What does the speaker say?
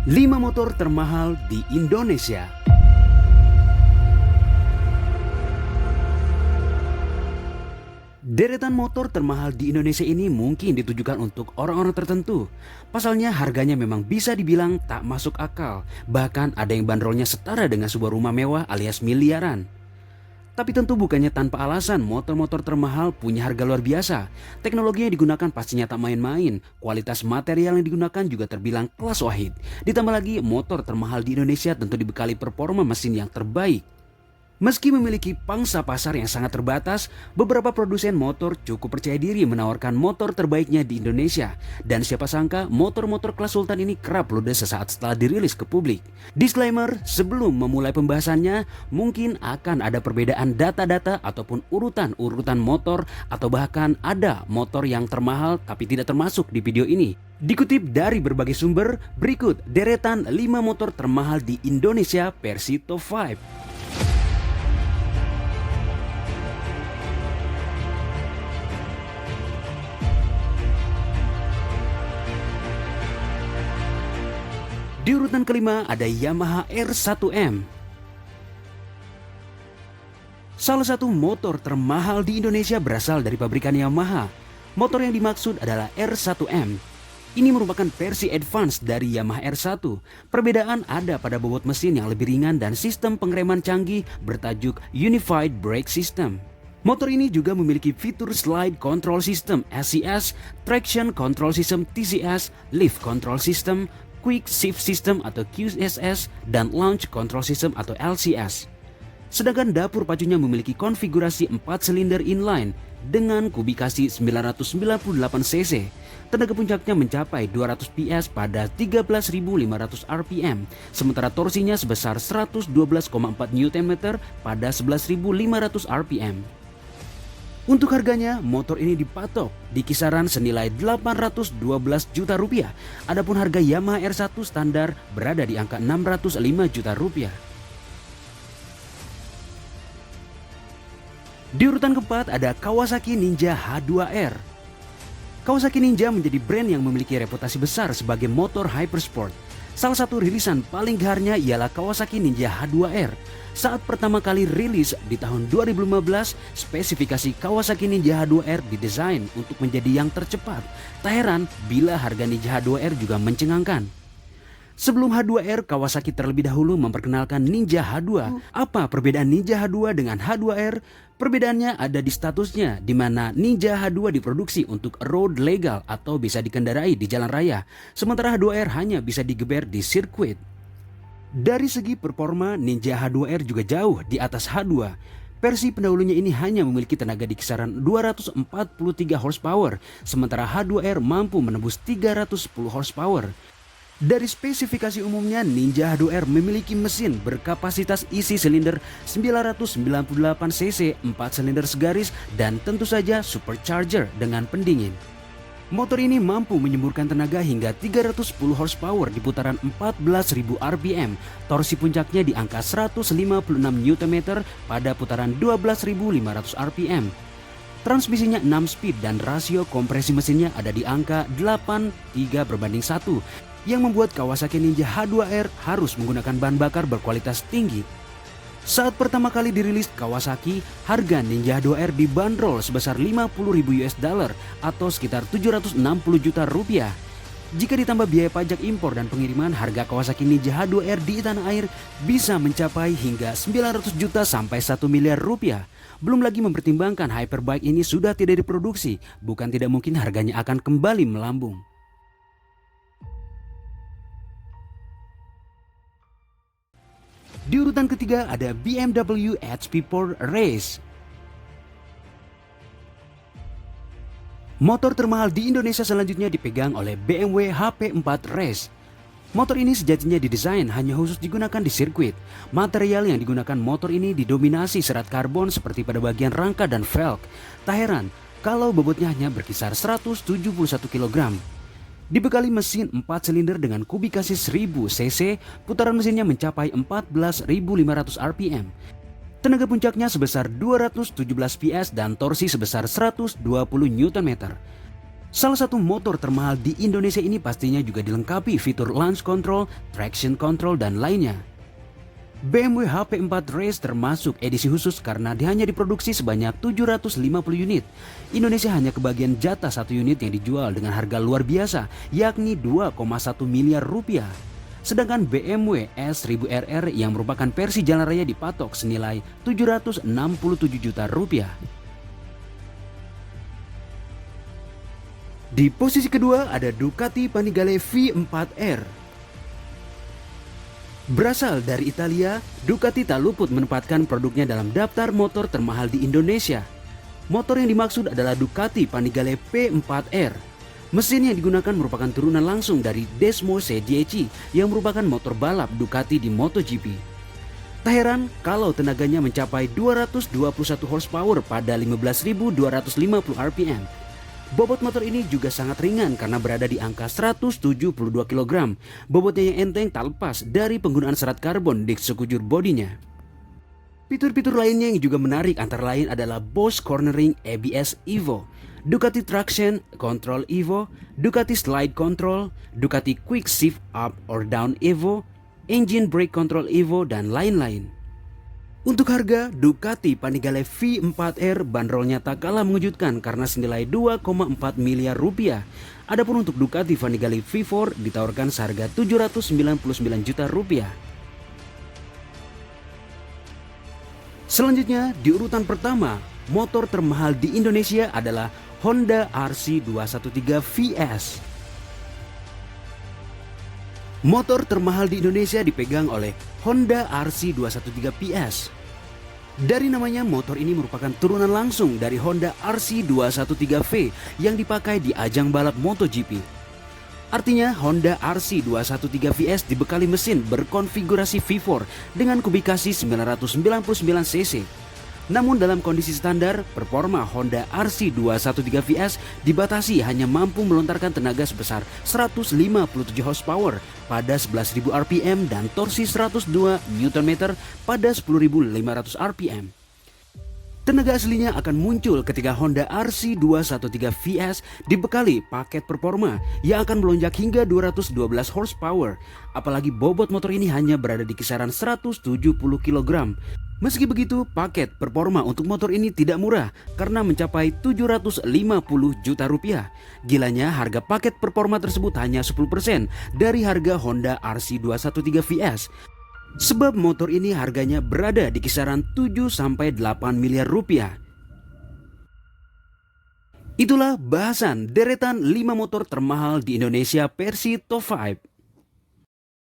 5 motor termahal di Indonesia. Deretan motor termahal di Indonesia ini mungkin ditujukan untuk orang-orang tertentu. Pasalnya harganya memang bisa dibilang tak masuk akal. Bahkan ada yang bandrolnya setara dengan sebuah rumah mewah alias miliaran. Tapi tentu bukannya tanpa alasan motor-motor termahal punya harga luar biasa. Teknologi yang digunakan pastinya tak main-main. Kualitas material yang digunakan juga terbilang kelas wahid. Ditambah lagi motor termahal di Indonesia tentu dibekali performa mesin yang terbaik. Meski memiliki pangsa pasar yang sangat terbatas, beberapa produsen motor cukup percaya diri menawarkan motor terbaiknya di Indonesia. Dan siapa sangka motor-motor kelas sultan ini kerap ludes sesaat setelah dirilis ke publik. Disclaimer, sebelum memulai pembahasannya, mungkin akan ada perbedaan data-data ataupun urutan-urutan motor, atau bahkan ada motor yang termahal tapi tidak termasuk di video ini. Dikutip dari berbagai sumber, berikut deretan 5 motor termahal di Indonesia versi Top 5. Di urutan kelima ada Yamaha R1M. Salah satu motor termahal di Indonesia berasal dari pabrikan Yamaha. Motor yang dimaksud adalah R1M. Ini merupakan versi advance dari Yamaha R1. Perbedaan ada pada bobot mesin yang lebih ringan dan sistem pengereman canggih bertajuk Unified Brake System. Motor ini juga memiliki fitur Slide Control System (SCS), Traction Control System (TCS), Lift Control System, Quick Shift System atau QSS, dan Launch Control System atau LCS. Sedangkan dapur pacunya memiliki konfigurasi 4 silinder inline dengan kubikasi 998 cc. Tenaga puncaknya mencapai 200 PS pada 13.500 rpm, sementara torsinya sebesar 112,4 Nm pada 11.500 rpm. Untuk harganya, motor ini dipatok di kisaran senilai 812 juta rupiah. Adapun harga Yamaha R1 standar berada di angka 605 juta rupiah. Di urutan keempat ada Kawasaki Ninja H2R. Kawasaki Ninja menjadi brand yang memiliki reputasi besar sebagai motor hypersport. Salah satu rilisan paling geharnya ialah Kawasaki Ninja H2R. Saat pertama kali rilis di tahun 2015, spesifikasi Kawasaki Ninja H2R didesain untuk menjadi yang tercepat. Tak heran bila harga Ninja H2R juga mencengangkan. Sebelum H2R, Kawasaki terlebih dahulu memperkenalkan Ninja H2. Apa perbedaan Ninja H2 dengan H2R? Perbedaannya ada di statusnya, di mana Ninja H2 diproduksi untuk road legal atau bisa dikendarai di jalan raya, sementara H2R hanya bisa digeber di sirkuit. Dari segi performa, Ninja H2R juga jauh di atas H2. Versi pendahulunya ini hanya memiliki tenaga di kisaran 243 horsepower, sementara H2R mampu menembus 310 horsepower. Dari spesifikasi umumnya, Ninja H2R memiliki mesin berkapasitas isi silinder 998 cc, 4 silinder segaris, dan tentu saja supercharger dengan pendingin. Motor ini mampu menyemburkan tenaga hingga 310 horsepower di putaran 14.000 rpm. Torsi puncaknya di angka 156 Nm pada putaran 12.500 rpm. Transmisinya 6 speed dan rasio kompresi mesinnya ada di angka 8:3:1 yang membuat Kawasaki Ninja H2R harus menggunakan bahan bakar berkualitas tinggi. Saat pertama kali dirilis Kawasaki, harga Ninja H2R dibanderol sebesar 50.000 US dollar atau sekitar 760 juta rupiah. Jika ditambah biaya pajak impor dan pengiriman, harga Kawasaki Ninja H2R di tanah air bisa mencapai hingga 900 juta sampai 1 miliar rupiah. Belum lagi mempertimbangkan hyperbike ini sudah tidak diproduksi, bukan tidak mungkin harganya akan kembali melambung. Di urutan ketiga ada BMW HP4 Race. Motor termahal di Indonesia selanjutnya dipegang oleh BMW HP4 Race. Motor ini sejatinya didesain hanya khusus digunakan di sirkuit. Material yang digunakan motor ini didominasi serat karbon seperti pada bagian rangka dan velg. Tak heran kalau bobotnya hanya berkisar 171 kg. Dibekali mesin 4 silinder dengan kubikasi 1000 cc, putaran mesinnya mencapai 14.500 rpm. Tenaga puncaknya sebesar 217 PS dan torsi sebesar 120 Nm. Salah satu motor termahal di Indonesia ini pastinya juga dilengkapi fitur launch control, traction control, dan lainnya. BMW HP4 Race termasuk edisi khusus karena hanya diproduksi sebanyak 750 unit. Indonesia hanya kebagian jatah 1 unit yang dijual dengan harga luar biasa, yakni 2,1 miliar rupiah. Sedangkan BMW S1000RR yang merupakan versi jalan raya dipatok senilai 767 juta rupiah. Di posisi kedua ada Ducati Panigale V4R. Berasal dari Italia, Ducati tak luput menempatkan produknya dalam daftar motor termahal di Indonesia. Motor yang dimaksud adalah Ducati Panigale P4R. Mesin yang digunakan merupakan turunan langsung dari Desmoze 10 yang merupakan motor balap Ducati di MotoGP. Tak heran kalau tenaganya mencapai 221 horsepower pada 15.250 rpm. Bobot motor ini juga sangat ringan karena berada di angka 172 kg. Bobotnya yang enteng tak lepas dari penggunaan serat karbon di sekujur bodinya. Fitur-fitur lainnya yang juga menarik antara lain adalah Bose Cornering ABS Evo, Ducati Traction Control Evo, Ducati Slide Control, Ducati Quick Shift Up or Down Evo, Engine Brake Control Evo, dan lain-lain. Untuk harga, Ducati Panigale V4R bandrolnya tak kalah mengejutkan karena senilai 2,4 miliar rupiah. Adapun untuk Ducati Panigale V4 ditawarkan seharga 799 juta rupiah. Selanjutnya, di urutan pertama, motor termahal di Indonesia adalah Honda RC213 VS. Motor termahal di Indonesia dipegang oleh Honda RC213 PS. Dari namanya, motor ini merupakan turunan langsung dari Honda RC213V yang dipakai di ajang balap MotoGP. Artinya Honda RC213 VS dibekali mesin berkonfigurasi V4 dengan kubikasi 999 cc. Namun dalam kondisi standar, performa Honda RC213 VS dibatasi hanya mampu melontarkan tenaga sebesar 157 horsepower pada 11.000 rpm dan torsi 102 Nm pada 10.500 rpm. Tenaga aslinya akan muncul ketika Honda RC213 VS dibekali paket performa yang akan melonjak hingga 212 horsepower. Apalagi bobot motor ini hanya berada di kisaran 170 kg. Meski begitu, paket performa untuk motor ini tidak murah karena mencapai 750 juta rupiah. Gilanya harga paket performa tersebut hanya 10% dari harga Honda RC213 VS. Sebab motor ini harganya berada di kisaran 7-8 miliar rupiah. Itulah bahasan deretan 5 motor termahal di Indonesia versi Top 5.